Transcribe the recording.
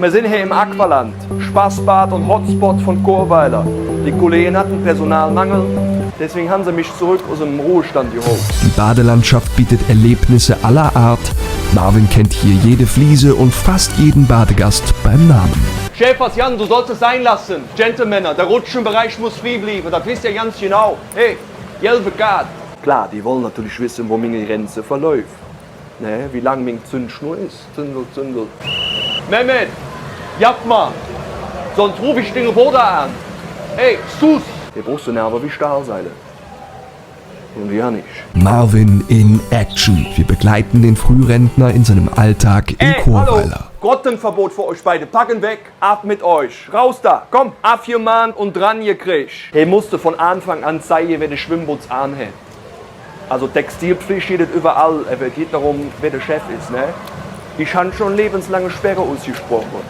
wir sind hier im Aqualand, Spaßbad und Hotspot von Chorweiler. Die Kollegen hatten Personalmangel, deswegen haben sie mich zurück aus dem Ruhestand geholt. Die Badelandschaft bietet Erlebnisse aller Art. Marvin kennt hier jede Fliese und fast jeden Badegast beim Namen. Schäfers Jan, du sollst es sein lassen. Gentlemänner, der Rutschenbereich muss frei bleiben, das wisst ihr ganz genau. Hey, gelbe Karte. Klar, die wollen natürlich wissen, wo meine Grenze verläuft. Ne, wie lang meine Zündschnur ist. Zündel. Mehmet, japp mal, sonst rufe ich den Bruder an. Hey, Sus! Der brauchst du aber wie Stahlseile. Und ja nicht. Marvin in Action. Wir begleiten den Frührentner in seinem Alltag in Chorweiler. Hallo. Grottenverbot für euch beide. Packen weg, ab mit euch. Raus da, komm, abgemahnt und dran gekriegt. Er musste von Anfang an zeigen, wer die Schwimmboots anhält. Also Textilpflicht steht überall, es geht darum, wer der Chef ist. Ne? Ich habe schon lebenslange Sperre ausgesprochen.